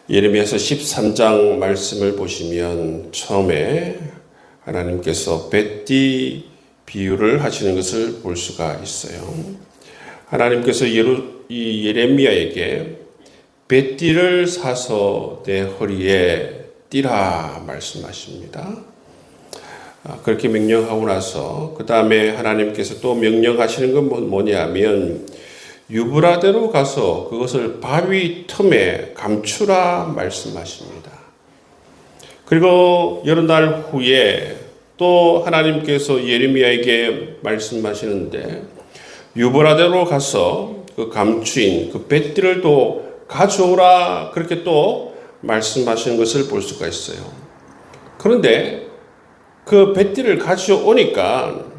예레미야서 13장 말씀을 보시면 처음에 하나님께서 벳디 비유를 하시는 것을 볼 수가 있어요. 하나님께서 이 예레미야에게 뱃띠를 사서 내 허리에 띠라 말씀하십니다. 그렇게 명령하고 나서 그 다음에 하나님께서 또 명령하시는 건 뭐냐면 유브라데로 가서 그것을 바위 틈에 감추라 말씀하십니다. 그리고 여러 날 후에 또 하나님께서 예레미야에게 말씀하시는데 유브라데로 가서 그 감추인 그 뱃띠를 또 가져오라 그렇게 또 말씀하시는 것을 볼 수가 있어요. 그런데 그 뱃띠를 가져오니까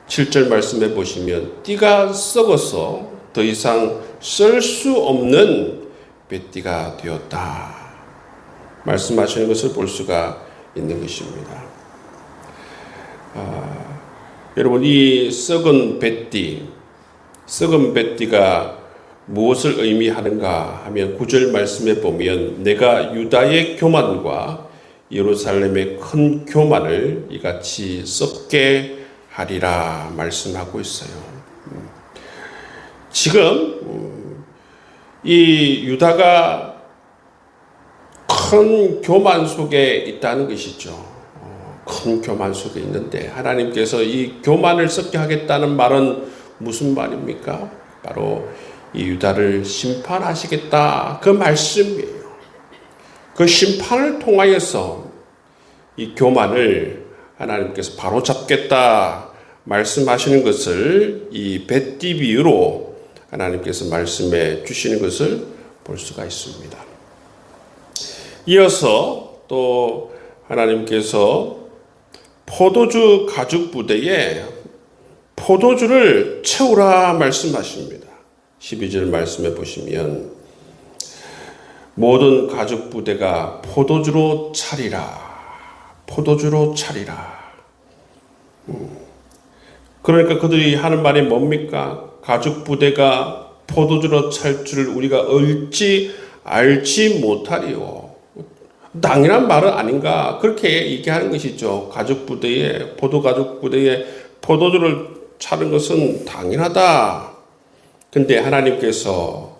7절 말씀해 보시면 띠가 썩어서 더 이상 쓸 수 없는 뱃띠가 되었다 말씀하시는 것을 볼 수가 있는 것입니다. 여러분, 이 썩은 뱃띠가 무엇을 의미하는가 하면 9절 말씀에 보면 내가 유다의 교만과 예루살렘의 큰 교만을 이같이 썩게 하리라 말씀하고 있어요. 지금 이 유다가 큰 교만 속에 있다는 것이죠. 큰 교만 속에 있는데 하나님께서 이 교만을 썩게 하겠다는 말은 무슨 말입니까? 바로 이 유다를 심판하시겠다 그 말씀이에요. 그 심판을 통하여서 이 교만을 하나님께서 바로잡겠다 말씀하시는 것을 이 뱃띠 비유로 하나님께서 말씀해 주시는 것을 볼 수가 있습니다. 이어서 또 하나님께서 포도주 가죽 부대에 포도주를 채우라 말씀하십니다. 12절 말씀해 보시면 모든 가죽 부대가 포도주로 차리라. 그러니까 그들이 하는 말이 뭡니까? 가죽 부대가 포도주로 찰 줄을 우리가 알지 못하리요. 당연한 말은 아닌가 그렇게 얘기하는 것이죠. 가죽 부대에 포도가죽 부대에 포도주를 차는 것은 당연하다. 근데 하나님께서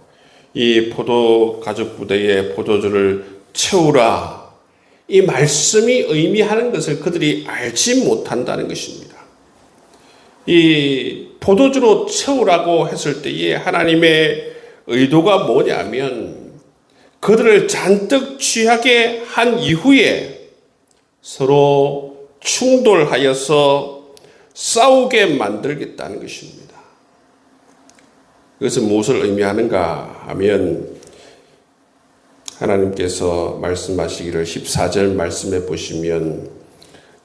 이 포도가죽 부대에 포도주를 채우라 이 말씀이 의미하는 것을 그들이 알지 못한다는 것입니다. 이 포도주로 채우라고 했을 때에 하나님의 의도가 뭐냐면 그들을 잔뜩 취하게 한 이후에 서로 충돌하여서 싸우게 만들겠다는 것입니다. 그것은 무엇을 의미하는가 하면 하나님께서 말씀하시기를 14절 말씀해 보시면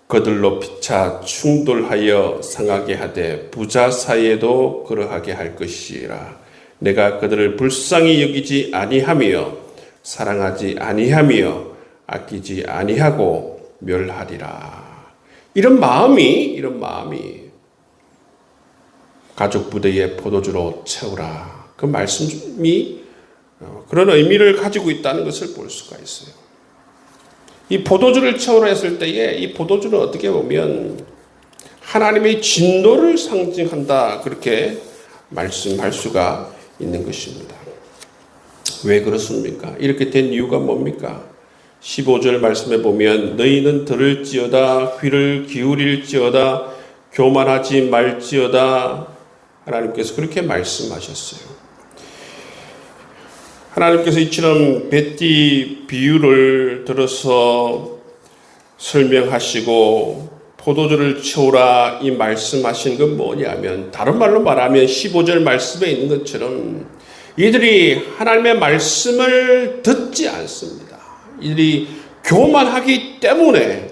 그들로 피차 충돌하여 상하게 하되 부자 사이에도 그러하게 할 것이라. 내가 그들을 불쌍히 여기지 아니하며 사랑하지 아니하며 아끼지 아니하고 멸하리라. 이런 마음이 가죽 부대에 포도주로 채우라. 그 말씀이 그런 의미를 가지고 있다는 것을 볼 수가 있어요. 이 포도주를 채우라 했을 때에 이 포도주는 어떻게 보면 하나님의 진노를 상징한다 그렇게 말씀할 수가 있는 것입니다. 왜 그렇습니까? 이렇게 된 이유가 뭡니까? 15절 말씀에 보면 너희는 들을지어다 귀를 기울일지어다 교만하지 말지어다 하나님께서 그렇게 말씀하셨어요. 하나님께서 이처럼 뱃띠 비유를 들어서 설명하시고 포도주를 채우라 이 말씀하신 건 뭐냐면 다른 말로 말하면 15절 말씀에 있는 것처럼 이들이 하나님의 말씀을 듣지 않습니다. 이들이 교만하기 때문에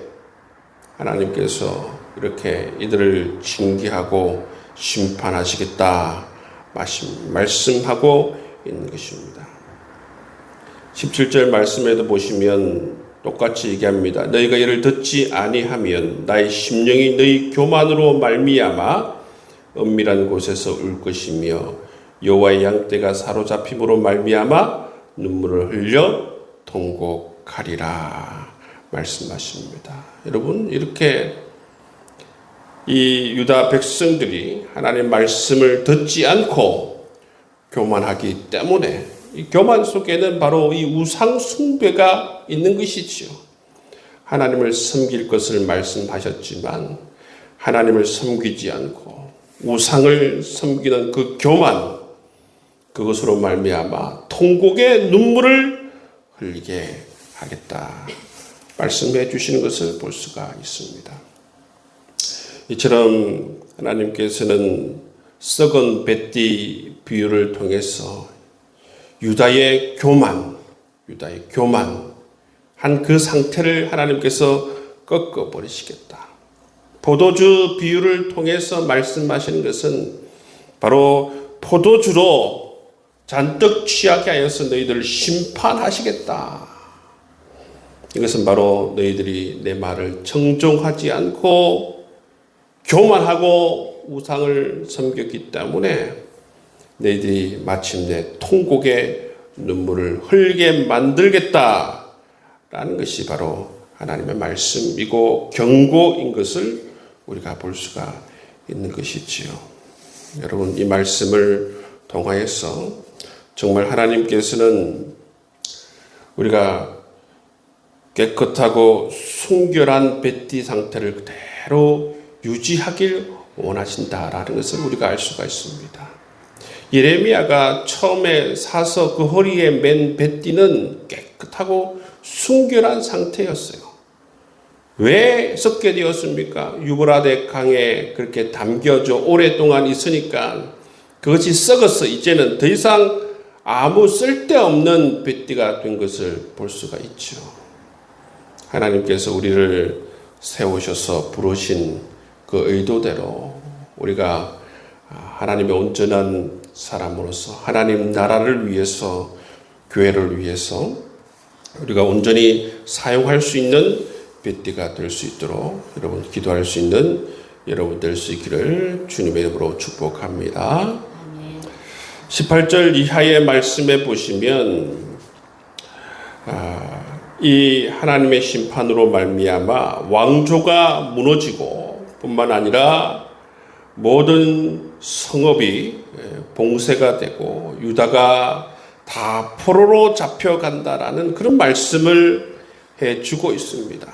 하나님께서 이렇게 이들을 징계하고 심판하시겠다 말씀하고 있는 것입니다. 17절 말씀에도 보시면 똑같이 얘기합니다. 너희가 이를 듣지 아니하면 나의 심령이 너희 교만으로 말미암아 은밀한 곳에서 울 것이며 여호와의 양떼가 사로잡힘으로 말미암아 눈물을 흘려 통곡하리라 말씀하십니다. 여러분, 이렇게 이 유다 백성들이 하나님의 말씀을 듣지 않고 교만하기 때문에 이 교만 속에는 바로 이 우상 숭배가 있는 것이지요. 하나님을 섬길 것을 말씀하셨지만 하나님을 섬기지 않고 우상을 섬기는 그 교만, 그것으로 말미암아 통곡의 눈물을 흘리게 하겠다 말씀해 주시는 것을 볼 수가 있습니다. 이처럼 하나님께서는 썩은 뱃띠 비유를 통해서 유다의 교만 한 그 상태를 하나님께서 꺾어버리시겠다. 포도주 비유를 통해서 말씀하시는 것은 바로 포도주로 잔뜩 취하게 하여서 너희들을 심판하시겠다. 이것은 바로 너희들이 내 말을 청종하지 않고 교만하고 우상을 섬겼기 때문에 너희들이 마침내 통곡의 눈물을 흘게 만들겠다라는 것이 바로 하나님의 말씀이고 경고인 것을 우리가 볼 수가 있는 것이지요. 여러분, 이 말씀을 통하여서 정말 하나님께서는 우리가 깨끗하고 순결한 뱃띠 상태를 그대로 유지하길 원하신다라는 것을 우리가 알 수가 있습니다. 예레미야가 처음에 사서 그 허리에 맨 뱃띠는 깨끗하고 순결한 상태였어요. 왜 썩게 되었습니까? 유브라데 강에 그렇게 담겨져 오랫동안 있으니까 그것이 썩어서 이제는 더 이상 아무 쓸데없는 뱃띠가 된 것을 볼 수가 있죠. 하나님께서 우리를 세우셔서 부르신 그 의도대로 우리가 하나님의 온전한 사람으로서 하나님 나라를 위해서, 교회를 위해서 우리가 온전히 사용할 수 있는 뱃띠가 될 수 있도록 여러분 기도할 수 있는 여러분 될 수 있기를 주님의 이름으로 축복합니다. 18절 이하의 말씀에 보시면 이 하나님의 심판으로 말미암아 왕조가 무너지고 뿐만 아니라 모든 성읍이 봉쇄가 되고 유다가 다 포로로 잡혀간다라는 그런 말씀을 해주고 있습니다.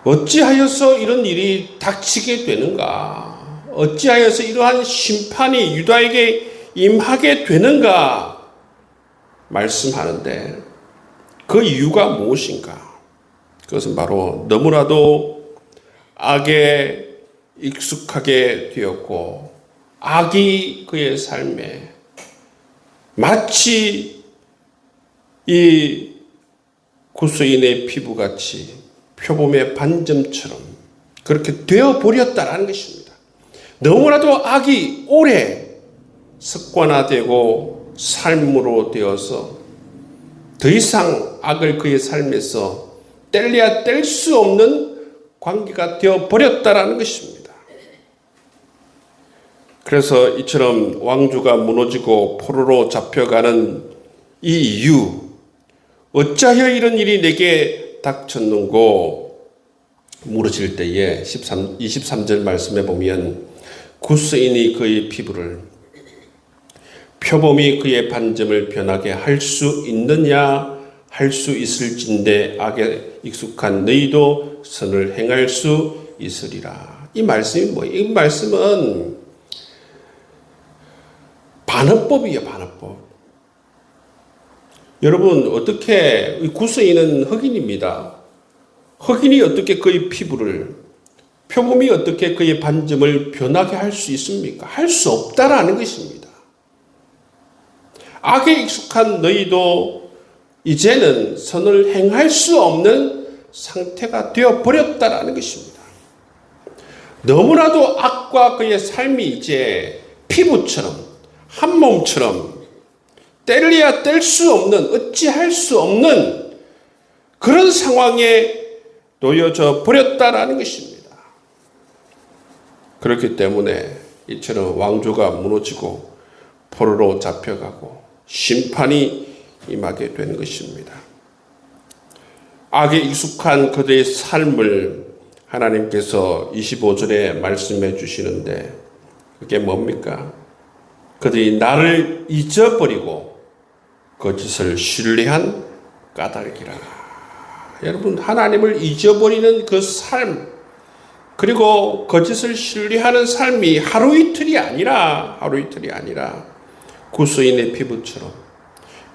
어찌하여서 이런 일이 닥치게 되는가? 어찌하여서 이러한 심판이 유다에게 임하게 되는가? 말씀하는데 그 이유가 무엇인가? 그것은 바로 너무나도 악에 익숙하게 되었고 악이 그의 삶에 마치 이 구스인의 피부같이 표범의 반점처럼 그렇게 되어버렸다라는 것입니다. 너무나도 악이 오래 습관화되고 삶으로 되어서 더 이상 악을 그의 삶에서 뗄래야 뗄 수 없는 관계가 되어버렸다라는 것입니다. 그래서 이처럼 왕조가 무너지고 포로로 잡혀가는 이 이유, 어찌하여 이런 일이 내게 닥쳤는고 물으실 때에 23절 말씀에 보면 구스인이 그의 피부를 표범이 그의 반점을 변하게 할 수 있느냐? 할 수 있을진데 악에 익숙한 너희도 선을 행할 수 있으리라. 이 말씀이 뭐예요? 이 말씀은 반어법이에요, 반어법. 여러분, 어떻게, 구스인은 흑인입니다. 흑인이 어떻게 그의 피부를, 표범이 어떻게 그의 반점을 변하게 할 수 있습니까? 할 수 없다라는 것입니다. 악에 익숙한 너희도 이제는 선을 행할 수 없는 상태가 되어버렸다라는 것입니다. 너무나도 악과 그의 삶이 이제 피부처럼 한 몸처럼 뗄래야 뗄 수 없는 어찌할 수 없는 그런 상황에 놓여져 버렸다라는 것입니다. 그렇기 때문에 이처럼 왕조가 무너지고 포로로 잡혀가고 심판이 임하게 된 것입니다. 악에 익숙한 그들의 삶을 하나님께서 25절에 말씀해 주시는데 그게 뭡니까? 그들이 나를 잊어버리고 거짓을 신뢰한 까닭이라. 여러분, 하나님을 잊어버리는 그 삶, 그리고 거짓을 신뢰하는 삶이 하루 이틀이 아니라 구스인의 피부처럼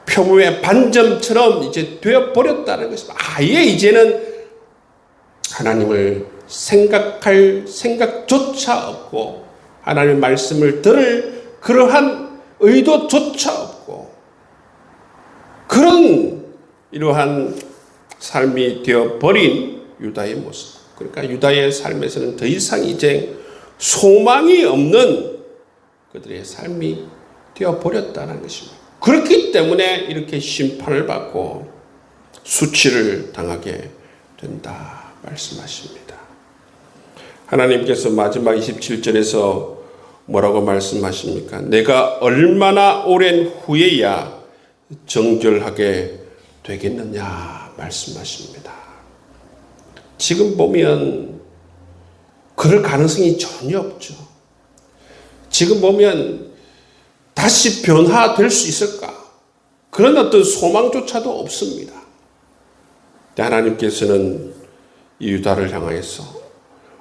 표범의 반점처럼 이제 되어버렸다는 것입니다. 아예 이제는 하나님을 생각할 생각조차 없고 하나님의 말씀을 들을 그러한 의도조차 없고 그런 이러한 삶이 되어버린 유다의 모습. 그러니까 유다의 삶에서는 더 이상 이제 소망이 없는 그들의 삶이 되어버렸다는 것입니다. 그렇기 때문에 이렇게 심판을 받고 수치를 당하게 된다 말씀하십니다. 하나님께서 마지막 27절에서 뭐라고 말씀하십니까? 내가 얼마나 오랜 후에야 정결하게 되겠느냐 말씀하십니다. 지금 보면 그럴 가능성이 전혀 없죠. 지금 보면 다시 변화될 수 있을까? 그런 어떤 소망조차도 없습니다. 하나님께서는 이 유다를 향하여서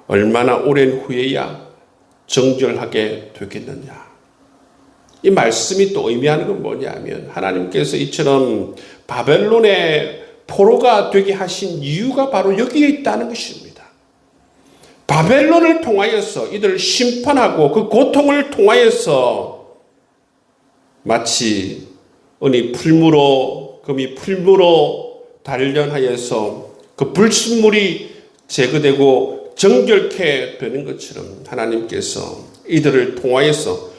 얼마나 오랜 후에야 정결하게 되겠느냐. 이 말씀이 또 의미하는 건 뭐냐면 하나님께서 이처럼 바벨론의 포로가 되게 하신 이유가 바로 여기에 있다는 것입니다. 바벨론을 통하여서 이들을 심판하고 그 고통을 통하여서 마치 은이 풀무로 금이 풀무로 단련하여서 그 불순물이 제거되고 정결케 되는 것처럼 하나님께서 이들을 통하여서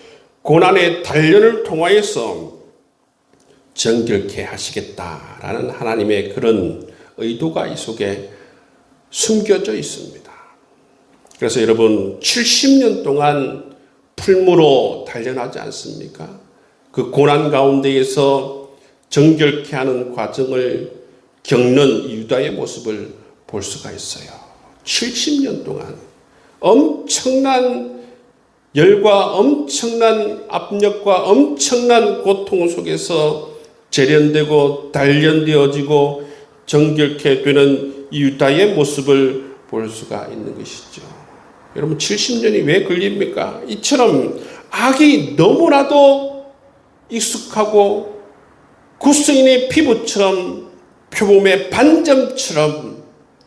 고난의 단련을 통하여서 정결케 하시겠다라는 하나님의 그런 의도가 이 속에 숨겨져 있습니다. 그래서 여러분 70년 동안 풀무로 단련하지 않습니까? 그 고난 가운데에서 정결케 하는 과정을 겪는 유다의 모습을 볼 수가 있어요. 70년 동안 엄청난 열과 엄청난 압력과 엄청난 고통 속에서 재련되고 단련되어지고 정결케 되는 유다의 모습을 볼 수가 있는 것이죠. 여러분 70년이 왜 걸립니까? 이처럼 악이 너무나도 익숙하고 구스인의 피부처럼 표범의 반점처럼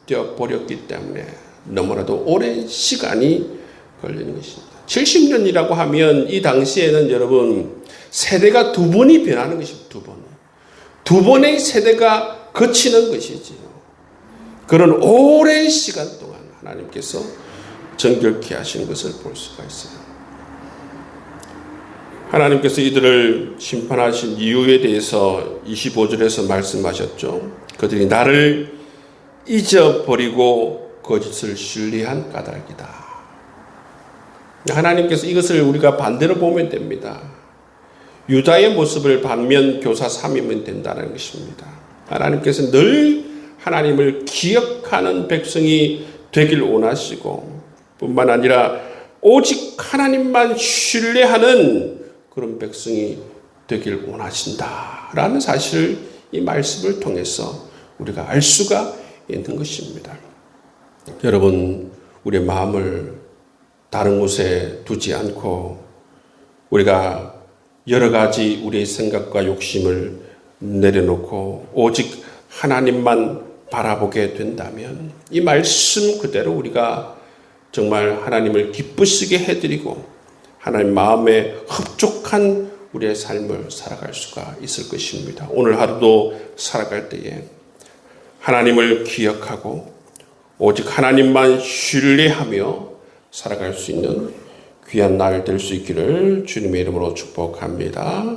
되어버렸기 때문에 너무나도 오랜 시간이 걸리는 것입니다. 70년이라고 하면 이 당시에는 여러분 세대가 두 번이 변하는 것입니다. 두 번의 세대가 거치는 것이지요. 그런 오랜 시간 동안 하나님께서 정결케 하시는 것을 볼 수가 있어요. 하나님께서 이들을 심판하신 이유에 대해서 25절에서 말씀하셨죠. 그들이 나를 잊어버리고 거짓을 신뢰한 까닭이다. 하나님께서 이것을 우리가 반대로 보면 됩니다. 유다의 모습을 반면 교사 삼으면 된다는 것입니다. 하나님께서 늘 하나님을 기억하는 백성이 되길 원하시고 뿐만 아니라 오직 하나님만 신뢰하는 그런 백성이 되길 원하신다라는 사실을 이 말씀을 통해서 우리가 알 수가 있는 것입니다. 여러분, 우리의 마음을 다른 곳에 두지 않고 우리가 여러 가지 우리의 생각과 욕심을 내려놓고 오직 하나님만 바라보게 된다면 이 말씀 그대로 우리가 정말 하나님을 기쁘시게 해드리고 하나님 마음에 흡족한 우리의 삶을 살아갈 수가 있을 것입니다. 오늘 하루도 살아갈 때에 하나님을 기억하고 오직 하나님만 신뢰하며 살아갈 수 있는 귀한 날 될 수 있기를 주님의 이름으로 축복합니다.